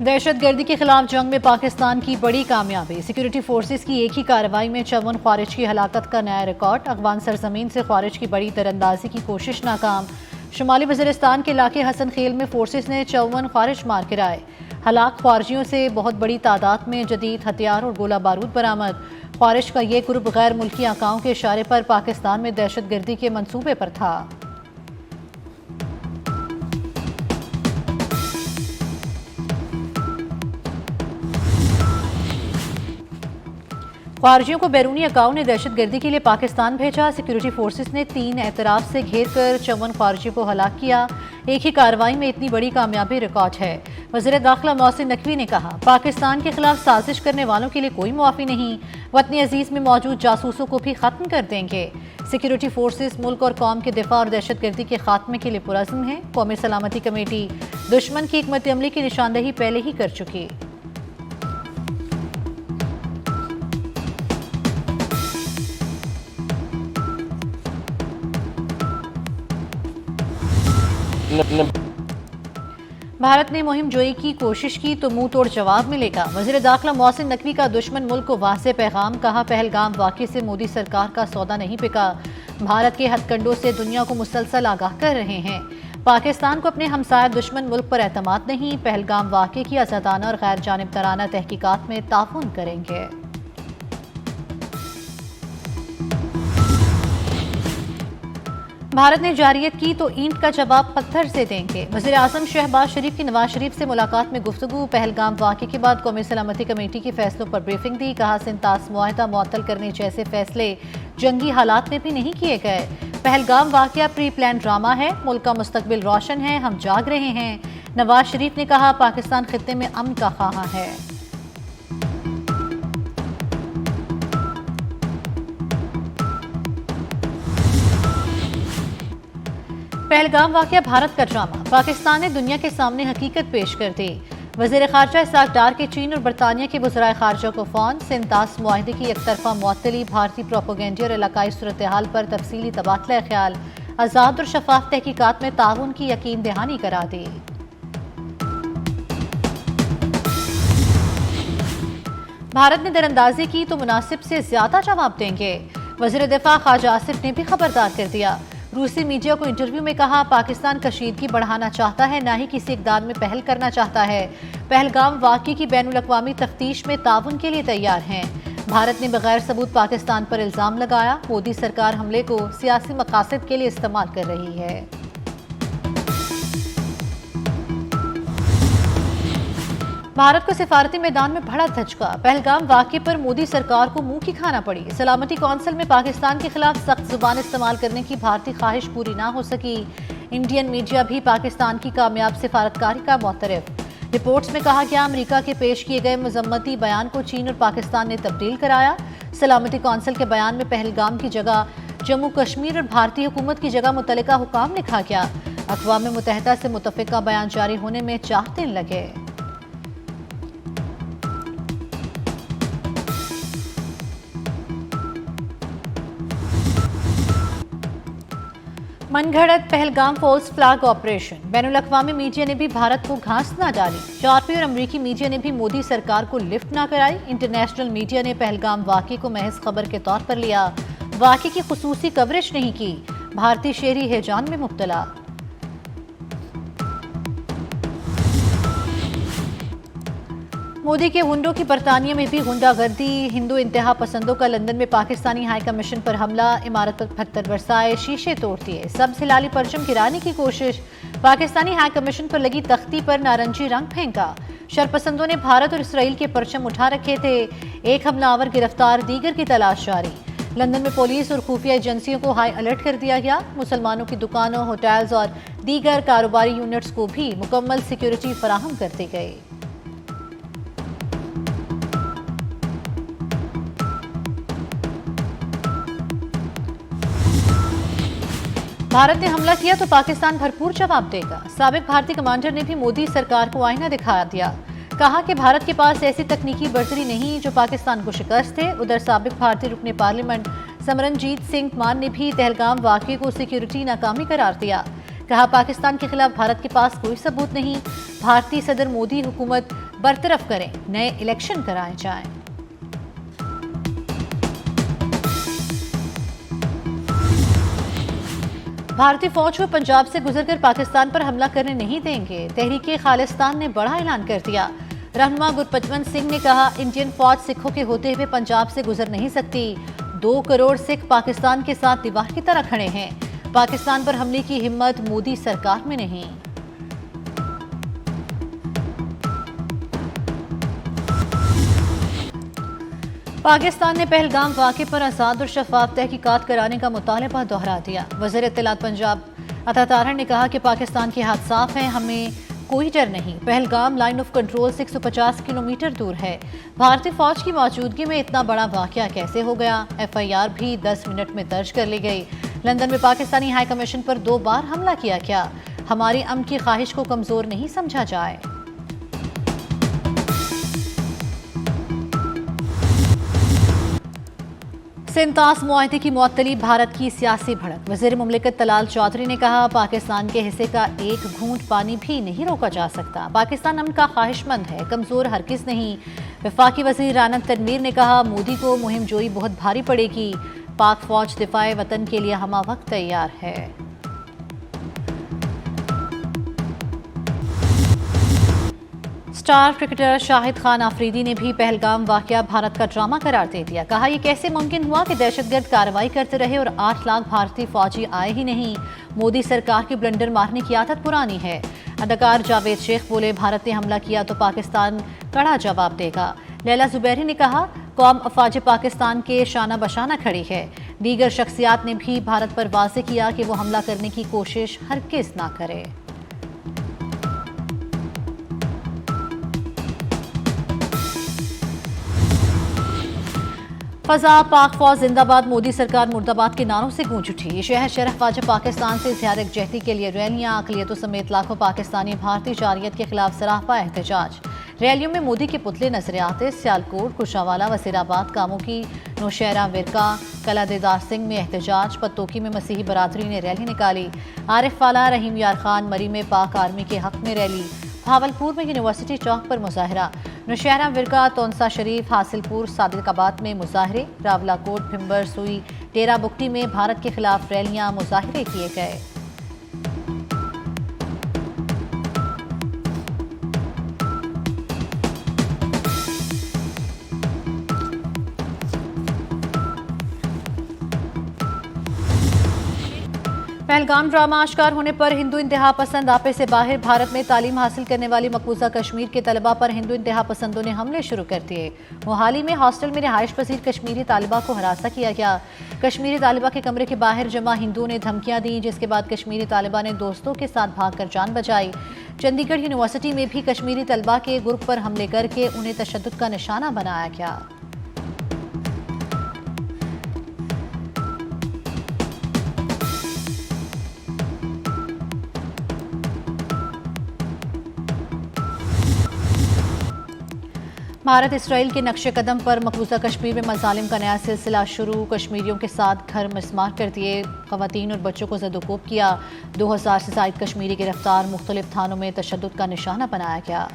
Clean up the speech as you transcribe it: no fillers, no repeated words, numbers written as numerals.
دہشت گردی کے خلاف جنگ میں پاکستان کی بڑی کامیابی، سیکیورٹی فورسز کی ایک ہی کارروائی میں 54 خوارج کی ہلاکت کا نیا ریکارڈ، افغان سرزمین سے خوارج کی بڑی تیراندازی کی کوشش ناکام، شمالی وزیرستان کے علاقے حسن خیل میں فورسز نے 54 خوارج مار گرائے، ہلاک خوارجیوں سے بہت بڑی تعداد میں جدید ہتھیار اور گولہ بارود برآمد، خوارج کا یہ گروپ غیر ملکی آقاؤں کے اشارے پر پاکستان میں دہشت گردی کے منصوبے پر تھا۔ خوارجیوں کو بیرونی آقاؤں نے دہشت گردی کے لیے پاکستان بھیجا، سیکیورٹی فورسز نے 3 اعتراف سے گھیر کر 54 خوارجیوں کو ہلاک کیا، ایک ہی کارروائی میں اتنی بڑی کامیابی ریکارڈ ہے۔ وزیر داخلہ محسن نقوی نے کہا، پاکستان کے خلاف سازش کرنے والوں کے لیے کوئی معافی نہیں، وطن عزیز میں موجود جاسوسوں کو بھی ختم کر دیں گے۔ سیکیورٹی فورسز ملک اور قوم کے دفاع اور دہشت گردی کے خاتمے کے لیے پرعزم ہیں، قومی سلامتی کمیٹی دشمن کی حکمت عملی کی نشاندہی پہلے ہی کر چکی۔ بھارت نے مہم جوئی کی کوشش کی تو منہ توڑ جواب ملے گا، وزیر داخلہ محسن نقوی کا دشمن ملک کو واضح پیغام، کہا پہلگام واقعے سے مودی سرکار کا سودا نہیں بکا، بھارت کے ہتھ کنڈوں سے دنیا کو مسلسل آگاہ کر رہے ہیں، پاکستان کو اپنے ہمسایہ دشمن ملک پر اعتماد نہیں، پہلگام واقعے کی آزادانہ اور غیر جانبدارانہ تحقیقات میں تعاون کریں گے۔ بھارت نے جارحیت کی تو اینٹ کا جواب پتھر سے دیں گے، وزیر اعظم شہباز شریف کی نواز شریف سے ملاقات میں گفتگو، پہلگام واقعے کے بعد قومی سلامتی کمیٹی کے فیصلوں پر بریفنگ دی، کہا سنتاس معاہدہ معطل کرنے جیسے فیصلے جنگی حالات میں بھی نہیں کیے گئے، پہلگام واقعہ پری پلان ڈرامہ ہے، ملک کا مستقبل روشن ہے، ہم جاگ رہے ہیں، نواز شریف نے کہا پاکستان خطے میں امن کا خواہاں ہے۔ پہلگام واقعہ بھارت کا ڈرامہ، پاکستان نے دنیا کے سامنے حقیقت پیش کر دی، وزیر خارجہ اسحاق ڈار کے چین اور برطانیہ کے وزرائے خارجہ کو فون، سنتاس معاہدے کی یک طرفہ معطلی بھارتی پروپیگنڈے اور علاقائی صورتحال پر تفصیلی تبادلہ خیال، آزاد اور شفاف تحقیقات میں تعاون کی یقین دہانی کرا دی۔ بھارت نے تیراندازی کی تو مناسب سے زیادہ جواب دیں گے، وزیر دفاع خواجہ آصف نے بھی خبردار کر دیا، روسی میڈیا کو انٹرویو میں کہا پاکستان کشیدگی بڑھانا چاہتا ہے، نہ ہی کسی اقدام میں پہل کرنا چاہتا ہے، پہلگام واقعے کی بین الاقوامی تفتیش میں تعاون کے لیے تیار ہیں، بھارت نے بغیر ثبوت پاکستان پر الزام لگایا، مودی سرکار حملے کو سیاسی مقاصد کے لیے استعمال کر رہی ہے۔ بھارت کو سفارتی میدان میں بڑا دھچکا، پہلگام واقعے پر مودی سرکار کو منہ کی کھانا پڑی، سلامتی کونسل میں پاکستان کے خلاف سخت زبان استعمال کرنے کی بھارتی خواہش پوری نہ ہو سکی، انڈین میڈیا بھی پاکستان کی کامیاب سفارتکاری کا معترف، رپورٹس میں کہا گیا امریکہ کے پیش کیے گئے مذمتی بیان کو چین اور پاکستان نے تبدیل کرایا، سلامتی کونسل کے بیان میں پہلگام کی جگہ جموں کشمیر اور بھارتی حکومت کی جگہ متعلقہ حکام لکھا گیا، اقوام متحدہ سے متفقہ بیان جاری ہونے میں 4 دن لگے۔ من گھڑت پہلگام فالس فلیگ آپریشن، بین الاقوامی میڈیا نے بھی بھارت کو گھانس نہ ڈالی، یورپی اور امریکی میڈیا نے بھی مودی سرکار کو لفٹ نہ کرائی، انٹرنیشنل میڈیا نے پہلگام واقعے کو محض خبر کے طور پر لیا، واقعے کی خصوصی کوریج نہیں کی، بھارتی شہری ہیجان میں مبتلا۔ مودی کے ہنڈوں کی برطانیہ میں بھی غنڈہ گردی، ہندو انتہا پسندوں کا لندن میں پاکستانی ہائی کمیشن پر حملہ، عمارت پر پتھر برسائے، شیشے توڑ دیے، سبز ہلالی پرچم گرانے کی کوشش، پاکستانی ہائی کمیشن پر لگی تختی پر نارنجی رنگ پھینکا، شرپسندوں نے بھارت اور اسرائیل کے پرچم اٹھا رکھے تھے، ایک حملہ آور گرفتار، دیگر کی تلاش جاری، لندن میں پولیس اور خفیہ ایجنسیوں کو ہائی الرٹ کر دیا گیا، مسلمانوں کی دکانوں، ہوٹلز اور دیگر کاروباری یونٹس کو بھی مکمل سیکیورٹی فراہم کر دی گئی۔ بھارت نے حملہ کیا تو پاکستان بھرپور جواب دے گا، سابق بھارتی کمانڈر نے بھی مودی سرکار کو آئینہ دکھا دیا، کہا کہ بھارت کے پاس ایسی تکنیکی برتری نہیں جو پاکستان کو شکست دے، ادھر سابق بھارتی رکن پارلیمنٹ سمرنجیت سنگھ مان نے بھی پہلگام واقعے کو سیکیورٹی ناکامی قرار دیا، کہا پاکستان کے خلاف بھارت کے پاس کوئی ثبوت نہیں، بھارتی صدر مودی حکومت برطرف کریں، نئے الیکشن کرائے جائیں۔ بھارتی فوج کو پنجاب سے گزر کر پاکستان پر حملہ کرنے نہیں دیں گے، تحریک خالستان نے بڑا اعلان کر دیا۔ رہنما گربچن سنگھ نے کہا، انڈین فوج سکھوں کے ہوتے ہوئے پنجاب سے گزر نہیں سکتی۔ 2 کروڑ سکھ پاکستان کے ساتھ دیوار کی طرح کھڑے ہیں، پاکستان پر حملے کی ہمت مودی سرکار میں نہیں۔ پاکستان نے پہلگام واقعے پر آزاد اور شفاف تحقیقات کرانے کا مطالبہ دہرا دیا۔ وزیر اطلاعات پنجاب عطا طاہر نے کہا کہ پاکستان کے ہاتھ صاف ہیں، ہمیں کوئی ڈر نہیں۔ پہلگام لائن آف کنٹرول سے 150 کلومیٹر دور ہے۔ بھارتی فوج کی موجودگی میں اتنا بڑا واقعہ کیسے ہو گیا؟ FIR بھی 10 منٹ میں درج کر لی گئی۔ لندن میں پاکستانی ہائی کمیشن پر 2 بار حملہ کیا گیا۔ ہماری امن کی خواہش کو کمزور نہیں سمجھا جائے۔ سنتاس معاہدے کی معطلی بھارت کی سیاسی بھڑک۔ وزیر مملکت طلال چودھری نے کہا، پاکستان کے حصے کا ایک گھونٹ پانی بھی نہیں روکا جا سکتا۔ پاکستان امن کا خواہش مند ہے، کمزور ہرگز نہیں۔ وفاقی وزیر رانت تنویر نے کہا، مودی کو مہم جوئی بہت بھاری پڑے گی۔ پاک فوج دفاع وطن کے لیے ہمہ وقت تیار ہے۔ اسٹار کرکٹر شاہد خان آفریدی نے بھی پہلگام واقعہ بھارت کا ڈرامہ قرار دے دیا۔ کہا، یہ کیسے ممکن ہوا کہ دہشت گرد کارروائی کرتے رہے اور 8 لاکھ بھارتی فوجی آئے ہی نہیں۔ مودی سرکار کی بلنڈر مارنے کی عادت پرانی ہے۔ اداکار جاوید شیخ بولے، بھارت نے حملہ کیا تو پاکستان کڑا جواب دے گا۔ لیلا زبیری نے کہا، قوم افواج پاکستان کے شانہ بشانہ کھڑی ہے۔ دیگر شخصیات نے بھی بھارت پر واضح کیا کہ وہ حملہ کرنے کی کوشش ہرگز نہ کرے۔ فضا پاک فوج زندہ باد، مودی سرکار مرد آباد کے نعروں سے گونج اٹھی۔ شہر شرف واجب پاکستان سے اظہار یکجہتی کے لیے ریلیاں، اقلیتوں سمیت لاکھوں پاکستانی بھارتی جارحیت کے خلاف سراپا احتجاج۔ ریلیوں میں مودی کے پتلے نظر آتے۔ سیالکوٹ، کشاوالا، وزیر آباد، کاموں کی نوشہرہ ورکا، کلا دیدار سنگھ میں احتجاج۔ پتوکی میں مسیحی برادری نے ریلی نکالی۔ عارف والا، رحیم یار خان، مری میں پاک آرمی کے حق میں ریلی۔ بھاولپور میں یونیورسٹی چوک پر مظاہرہ۔ نوشہرہ ورکا، تونسا شریف، حاصل پور، صادق آباد میں مظاہرے۔ راولا کوٹ، بھمبر، سوئی، ڈیرہ بگٹی میں بھارت کے خلاف ریلیاں، مظاہرے کیے گئے۔ پہلگام ڈرامہ آشکار ہونے پر ہندو انتہا پسند آپے سے باہر۔ بھارت میں تعلیم حاصل کرنے والی مقبوضہ کشمیر کے طلبہ پر ہندو انتہا پسندوں نے حملے شروع کر دیے۔ موہالی میں ہاسٹل میں رہائش پذیر کشمیری طالبہ کو ہراساں کیا گیا۔ کشمیری طالبہ کے کمرے کے باہر جمع ہندوؤں نے دھمکیاں دیں، جس کے بعد کشمیری طالبہ نے دوستوں کے ساتھ بھاگ کر جان بچائی۔ چندی گڑھ یونیورسٹی میں بھی کشمیری طلبہ کے گروپ پر حملے کر کے انہیں تشدد کا نشانہ بنایا گیا۔ بھارت اسرائیل کے نقش قدم پر مقبوضہ کشمیر میں مظالم کا نیا سلسلہ شروع۔ کشمیریوں کے ساتھ گھر مسمار کر دیے، خواتین اور بچوں کو زد و کوب کیا۔ 2000 سے زائد کشمیری گرفتار، مختلف تھانوں میں تشدد کا نشانہ بنایا گیا۔